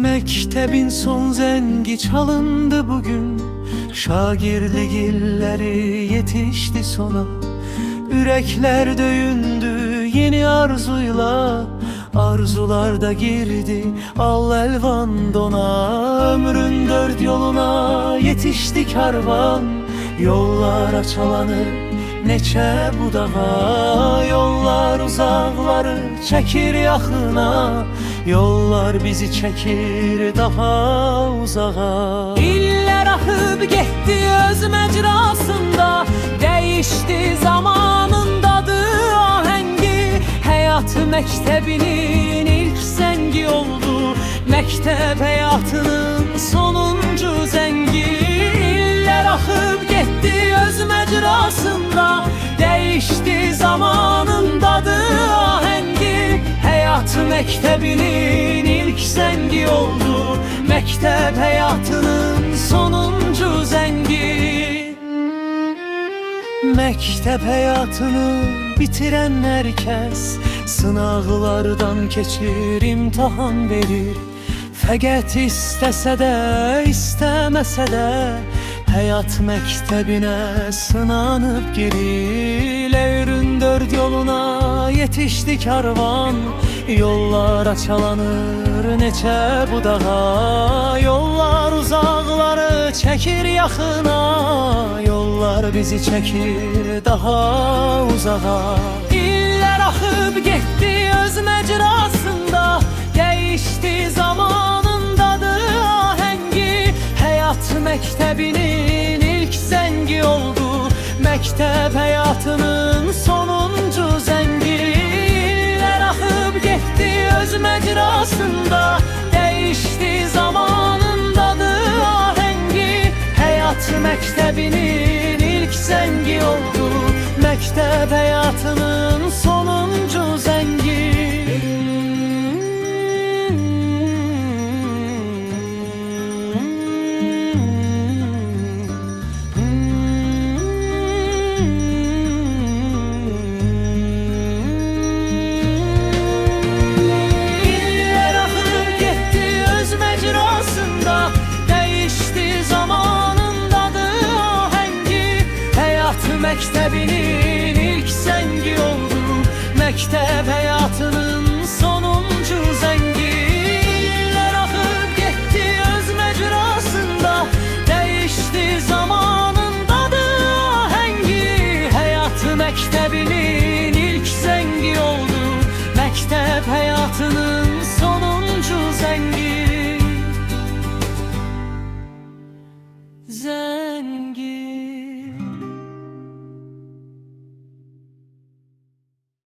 Mektebin son zengi çalındı bugün, şagirlik illeri yetişti sona. Yürekler döyündü yeni arzuyla, arzular da girdi al elvan dona. Ömrün dört yoluna yetişti karvan, yollar açalanır neçe budağa. Yollar uzakları çekir yakına, yollar bizi çekir daha uzağa. İller akıp gitti öz mecrasında, değişti zamanın dadı ahengi. Hayat mektebinin ilk zengi oldu, mektep hayatının sonuncu zengi. İller akıp gitti öz mecrasında, değişti zamanın dadı ahengi. Hayat mektebinin ilk zengi oldu, mektep hayatının sonuncu zengi. Mektep hayatını bitiren herkes sınavlardan geçir, imtihan verir. Fakat istese de istemese de hayat mektebine sınanıp girir. Evrin dört yoluna yetişti karvan, yollar açalanır neçe budağa. Yollar uzakları çekir yakına, yollar bizi çekir daha uzağa. İller akıp gitti öz mecrasında, değişti zamanın dadı ahengi. Hayat mektebinin ilk zengi oldu, mektep hayatının sonuncu zengi. İller akıp gitti öz mecrasında, değişti zamanın dadı ahengi. Hayat mektebinin ilk zengi oldu, mektep hayatının sonuncu zengi. Mektebinin ilk zengi oldu, mektep hayatının sonuncu zengi. İller akıp gitti öz mecrasında, değişti zamanın dadı ahengi. Hayat mektebinin ilk zengi oldu, mektep hayatının sonuncu zengi. Zengi.